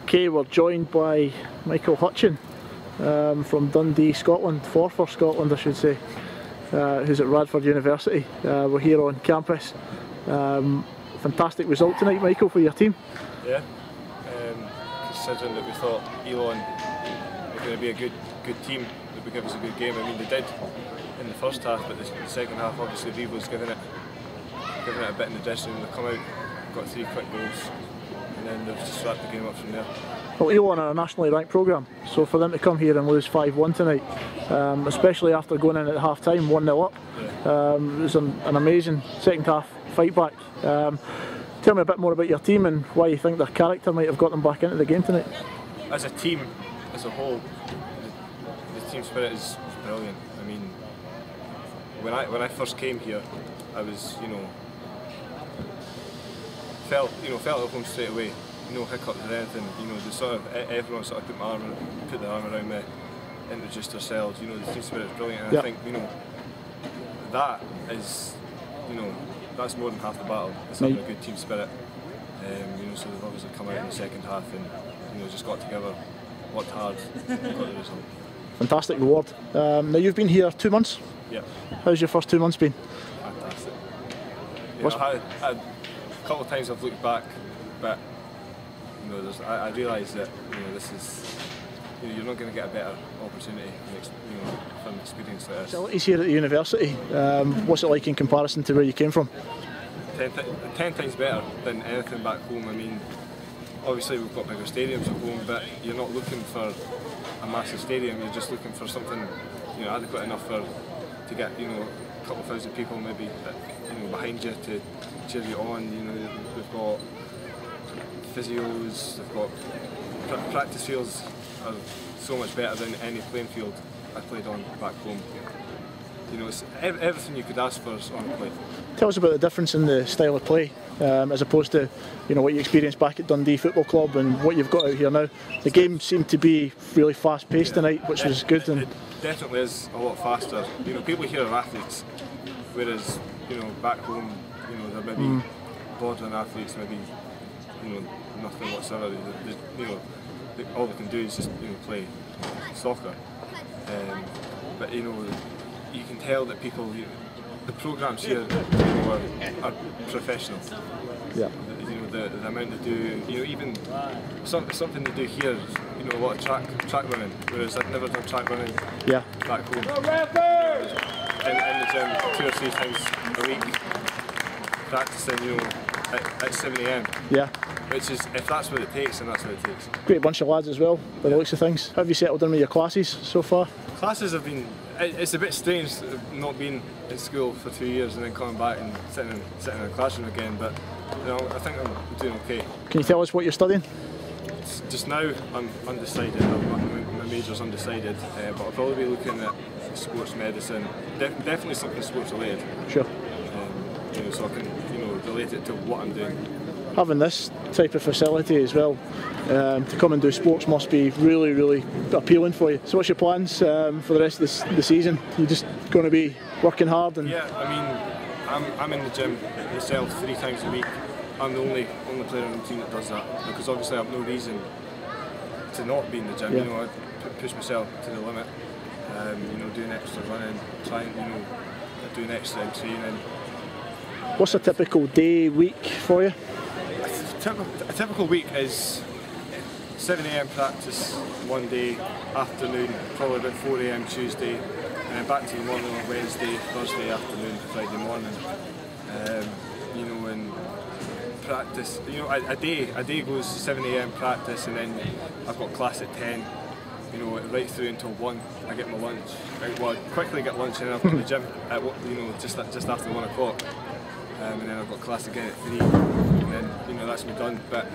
Okay, we're joined by Michael Hutchin from Dundee, Scotland, Forfar, Scotland I should say, who's at Radford University. We're here on campus. Fantastic result tonight, Michael, for your team. Yeah, considering that we thought Elon were going to be a good team that would give us a good game. I mean, they did in the first half, but the second half, obviously, Vivo's given it a bit in the dressing room. They come out, got 3 quick goals, and then they've just wrapped the game up from there. Well, Elon are a nationally ranked programme, so for them to come here and lose 5-1 tonight, especially after going in at half time 1-0 up, it was an amazing second half fight back. Tell me a bit more about your team and why you think their character might have got them back into the game tonight. As a team, as a whole, the team spirit is brilliant. I mean, when I first came here, I was, felt at home straight away. No hiccups or anything. Everyone sort of put their arm around me, introduced themselves. The team spirit is brilliant, and I think that is, that's more than half the battle. It's having a good team spirit. So they've obviously come out in the second half and just got together, worked hard, got the result. Fantastic reward. Now you've been here 2 months. Yeah. How's your first 2 months been? Fantastic. A couple of times I've looked back, but I realise that this is you're not going to get a better opportunity from an experience like this. Facilities here at the university. What's it like in comparison to where you came from? 10 times better than anything back home. I mean, obviously we've got bigger stadiums at home, but you're not looking for a massive stadium. You're just looking for something adequate enough to get a couple of thousand people maybe behind you to cheer you on. We've got physios, we've got practice fields are so much better than any playing field I played on back home. It's everything you could ask for is on the play. Tell us about the difference in the style of play as opposed to what you experienced back at Dundee Football Club and what you've got out here now. The game seemed to be really fast paced tonight, which was good. It definitely is a lot faster. People here are athletes, whereas back home they're maybe borderline athletes, maybe nothing whatsoever. All they can do is just play soccer. But you can tell that people, the programmes here are professional. Yeah. The amount they do, even something they do here is a lot of track running, whereas I've never done track running back home. In the gym 2 or 3 times a week, practicing at 7 AM. Yeah. Which is, if that's what it takes, then that's what it takes. Great bunch of lads as well, by the looks of things. How have you settled in with your classes so far? Classes have been, it's a bit strange not being in school for 2 years and then coming back and sitting in a classroom again, but I think I'm doing okay. Can you tell us what you're studying? Just now I'm undecided, my major's undecided, but I'll probably be looking at sports medicine, definitely something sports related. Sure. So I can relate it to what I'm doing. Having this type of facility as well, to come and do sports must be really, really appealing for you. So what's your plans for the rest of the season? You're just going to be working hard? And yeah, I mean, I'm in the gym myself 3 times a week. I'm the only player on the team that does that, because obviously I have no reason to not be in the gym. I push myself to the limit, doing extra running, trying, doing extra training. What's a typical day, week for you? A typical week is 7 AM practice one day, afternoon, probably about 4 AM Tuesday, and then back to the morning on Wednesday, Thursday afternoon, Friday morning. And practice, a day goes 7 AM practice, and then I've got class at 10, right through until 1. I get my lunch. Well, I quickly get lunch, and then I've got the gym at just after 1 o'clock. And then I've got class again at 3, and then that's me done. But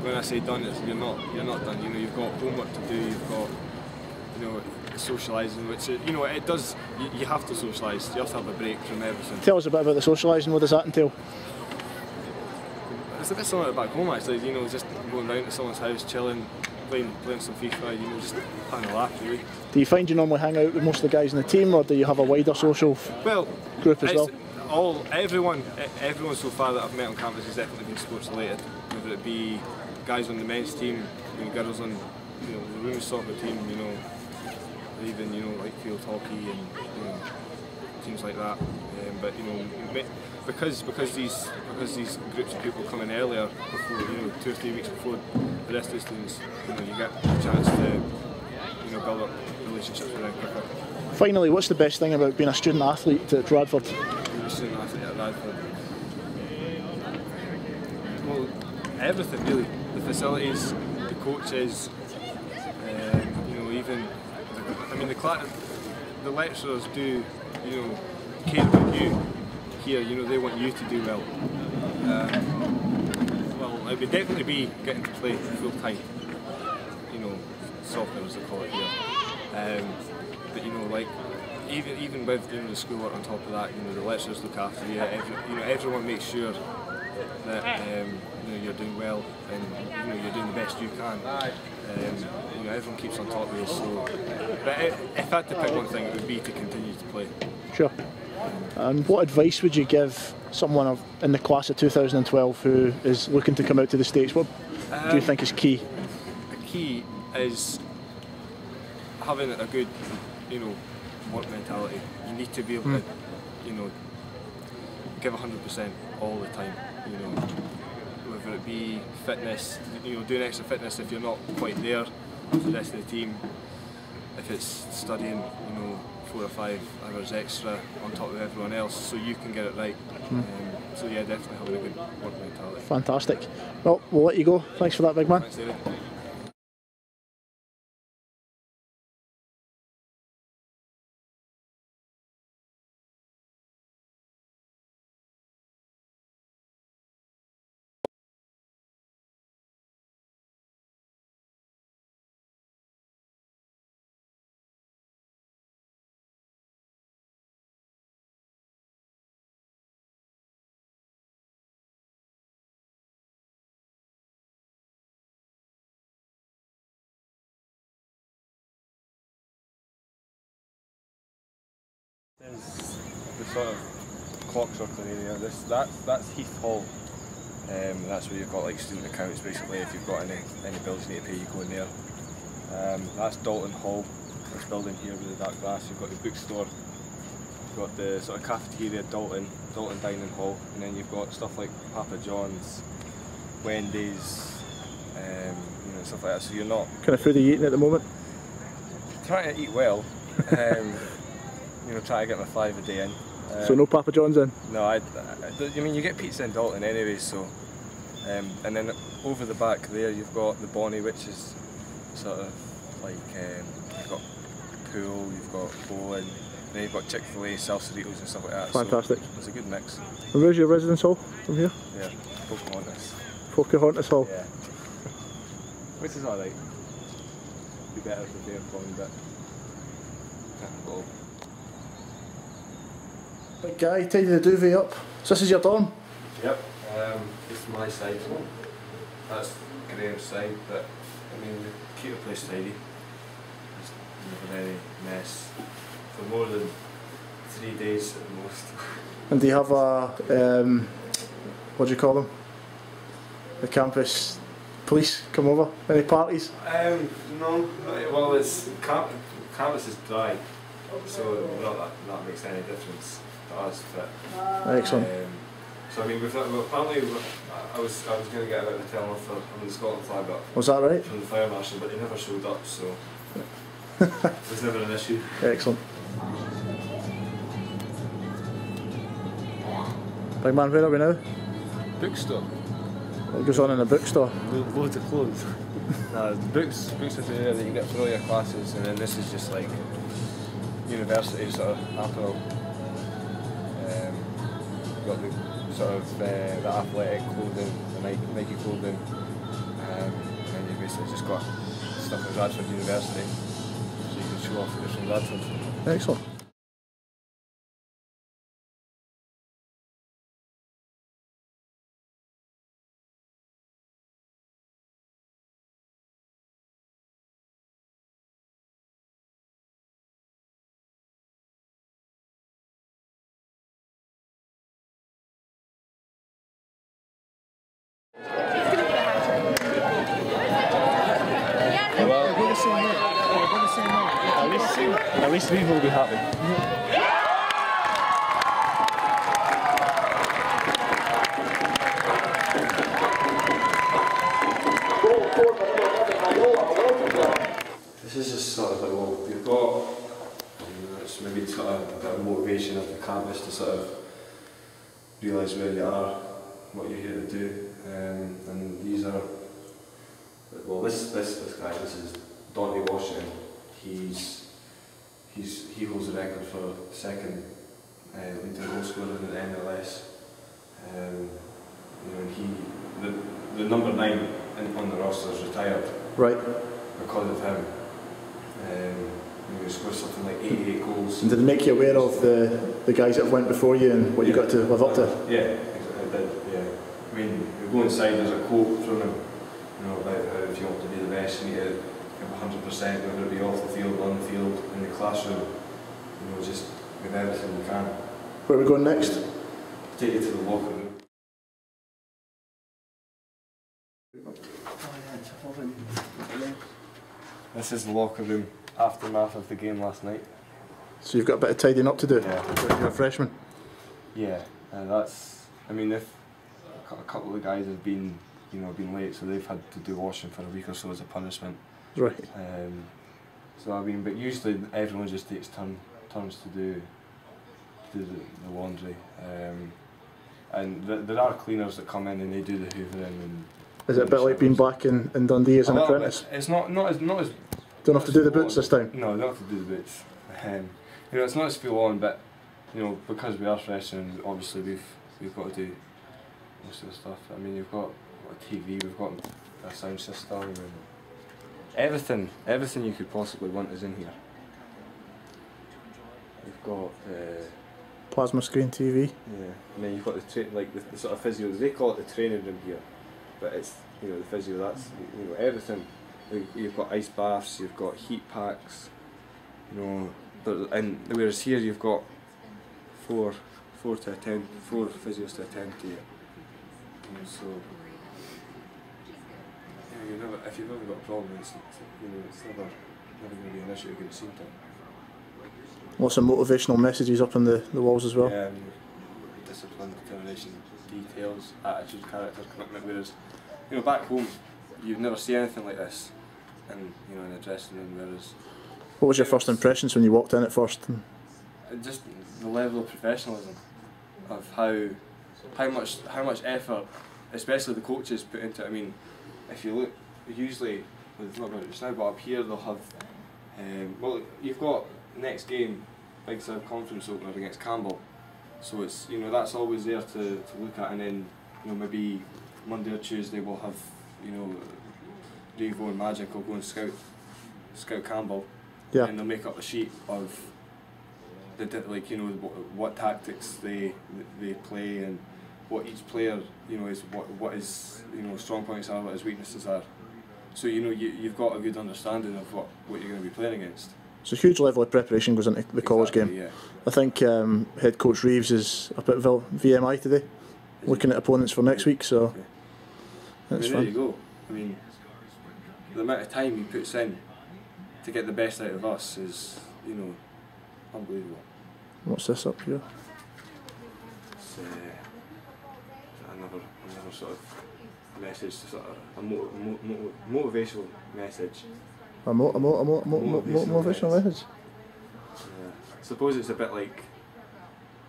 when I say done, you're not done. You've got homework to do. You've got socialising, which it does. You have to socialise. You have to have a break from everything. Tell us a bit about the socialising. What does that entail? It's a bit similar to back home actually. Just going round to someone's house, chilling, playing some FIFA. Just having a laugh really. Do you find you normally hang out with most of the guys in the team, or do you have a wider social group as well? Everyone so far that I've met on campus has definitely been sports related, whether it be guys on the men's team, you know, girls on, you know, the women's soccer team, you know, even, you know, like field hockey and, you know, teams like that. But you know, because these groups of people come in earlier, before, you know, 2 or 3 weeks before the rest of the students, you know, you get a chance to, you know, build up relationships with them quicker. Finally, what's the best thing about being a student athlete at Radford? Being a student athlete at Radford. Well, everything really. The facilities, the coaches, you know, even, I mean, the lecturers do, you know, care about you here, you know, they want you to do well. Well, it would definitely be getting to play full time, you know, soccer as they call it here. But you know, like, even with doing the schoolwork on top of that, you know, the lecturers look after you, you know, everyone makes sure that you know, you're doing well and, you know, you're doing the best you can. You know, everyone keeps on top of you. So, but if I had to pick one thing, it would be to continue to play. Sure. And what advice would you give someone in the class of 2012 who is looking to come out to the States? What do you think is key? The key is having a good, you know, work mentality. You need to be able to, you know, give 100% all the time. You know, whether it be fitness, you know, doing extra fitness if you're not quite there with the rest of the team. If it's studying, you know, 4 or 5 hours extra on top of everyone else, so you can get it right. So yeah, definitely having a good work mentality. Fantastic. Well, we'll let you go. Thanks for that, big man. Thanks, David. There's the sort of clock circle area. That's Heath Hall. That's where you've got like student accounts basically. If you've got any bills you need to pay, you go in there. That's Dalton Hall. This building here with the dark glass. You've got the bookstore. You've got the sort of cafeteria, Dalton Dining Hall, and then you've got stuff like Papa John's, Wendy's, you know, stuff like that. So you're not Kind of food are you eating at the moment? trying to eat well. You know, try to get my 5 a day in. So no Papa John's in? No, I mean, you get pizza in Dalton anyway, so. And then over the back there you've got the Bonnie, which is sort of like, you've got pool, you've got bowling, then you've got Chick-fil-A, Salsaritos and stuff like that. Fantastic. So it's a good mix. And where's your residence hall from here? Yeah, Pocahontas. Pocahontas Hall. Yeah. Which is alright. Be better if the aircon, but can't go. Big guy, tidy the duvet up. So this is your dorm? Yep. This is my side. That's Graham's side, but I mean, keep the place tidy. Just never any mess for more than 3 days at the most. And do you have a, what do you call them? The campus police come over? Any parties? No. Well, it's campus is dry, so not that makes any difference to us. But Excellent. so I mean, apparently I was going to get out of the town for having the Scotland flag up. Was that right? From the fire marshal, but they never showed up, so it was never an issue. Excellent. Big man, where are we now? Bookstore. What goes on in the bookstore? Loads of clothes. No, books are there that you get for all your classes, and then this is just like university sort of apparel. You've got the sort of the athletic clothing, the Nike clothing, and then you basically just got stuff at Radford University, so you can show off that it's from Radford. Excellent. same way. We're the same way. At least we will be happy. This is just sort of like, well, we've got, it's maybe sort of a bit of motivation of the canvas to sort of realise where you are, what you're here to do, and these are, well, this guy, this is Dante Washington. He holds the record for second leading goal scorer in the MLS. The number 9 on the roster is retired. Right. Because of him. He scored something like 88 goals. And did it make you aware of the guys that went before you and what you got to live up to? Yeah, it did, yeah. I mean, you go inside, there's a quote from him, about how if you want to be the best, you need to give 100%, whether it be off the field, on the field, in the classroom. Just give everything you can. Where are we going next? Take you to the locker room. This is the locker room aftermath of the game last night. So you've got a bit of tidying up to do? Yeah. You're a freshman? Yeah, that's, I mean, if a couple of guys have been, been late, so they've had to do washing for a week or so as a punishment. Right. So I mean, but usually everyone just takes turns to do the laundry. And there are cleaners that come in and they do the hoovering. And is it a bit like being back in Dundee as an apprentice? It's not as don't have to do the boots this time? No, don't have to do the boots. It's not as full on, but because we are freshmen, obviously we've got to do most of the stuff. I mean, we've got a TV, we've got a sound system, and everything you could possibly want is in here. We've got plasma screen TV. Yeah, and then you've got the sort of physio. They call it the training room here, but it's the physio. That's everything. You've got ice baths, you've got heat packs, and whereas here you've got four physios to attend to you. So if you've ever got a problem, it's never going to be an issue you can see to. Lots of motivational messages up on the walls as well. Discipline, determination, details, attitude, character, commitment. Whereas, back home, you'd never see anything like this, in a dressing room. Whereas, what was your first impressions when you walked in at first? Just the level of professionalism, of how much effort, especially the coaches, put into it. I mean, if you look, usually, it's not about it just now, but up here they'll have, you've got next game, Big South Conference opener against Campbell, so it's that's always there to look at, and then maybe Monday or Tuesday we'll have Revo and Magic will go and scout Campbell, yeah, and they'll make up a sheet of what tactics they play and what each player is what his strong points are, what his weaknesses are. So you've got a good understanding of what you're going to be playing against. So a huge level of preparation goes into the college game. Yeah. I think head coach Reeves is up at VMI today, looking at opponents for next week. So that's fun. There you go. I mean, the amount of time he puts in to get the best out of us is unbelievable. What's this up here? It's another sort of message, sort of a motivational message. A motivational message. I suppose it's a bit like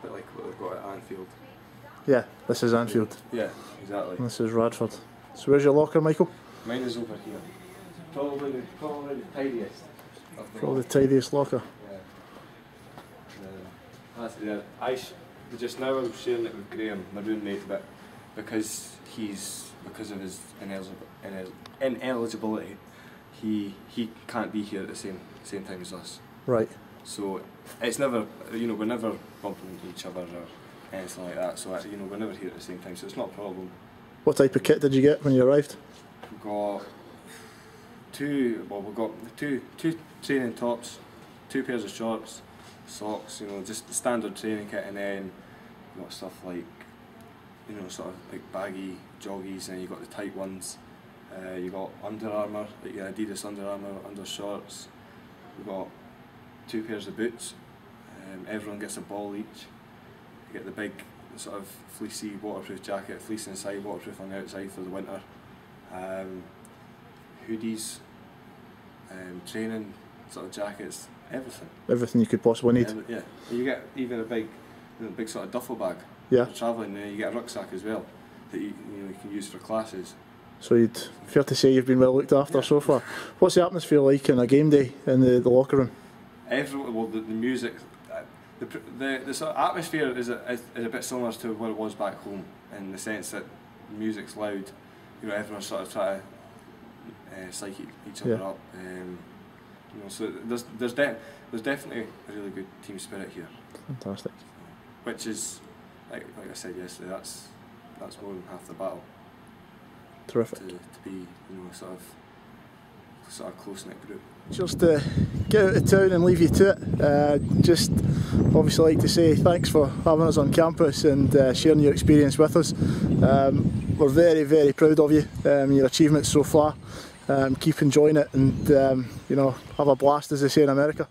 what they've got at Anfield. Yeah, this is Anfield. Yeah, exactly. And this is Radford. So where's your locker, Michael? Mine is over here. Probably the tidiest. Probably the tidiest locker. Yeah. Just now I'm sharing it with Graham, my roommate, but because of his ineligibility, he can't be here at the same time as us. Right. So it's never, we're never bumping into each other or anything like that. So we're never here at the same time. So it's not a problem. What type of kit did you get when you arrived? We've got two training tops, 2 pairs of shorts, socks. Just the standard training kit, and then you've got stuff like, sort of like baggy joggies, and you've got the tight ones. You got Under Armour, like your Adidas Under Armour undershorts. We've got 2 pairs of boots. Everyone gets a ball each. You get the big sort of fleecy waterproof jacket, fleece inside, waterproof on the outside for the winter. Hoodies, training sort of jackets, everything. Everything you could possibly need. Yeah, you get even a big sort of duffel bag. Yeah. For travelling. You get a rucksack as well that you can use for classes. So fair to say you've been well looked after so far. What's the atmosphere like on a game day in the locker room? Well, the music, the sort of atmosphere is a bit similar to what it was back home, in the sense that the music's loud. You know, everyone's sort of trying to psych each other up. You know, so there's definitely a really good team spirit here. Fantastic. Which is, like I said yesterday, that's more than half the battle. Terrific. To be, you know, sort of close-knit group. Just to get out of town and leave you to it, just obviously like to say thanks for having us on campus and sharing your experience with us. We're very, very proud of you, your achievements so far. Keep enjoying it and you know, have a blast, as they say in America.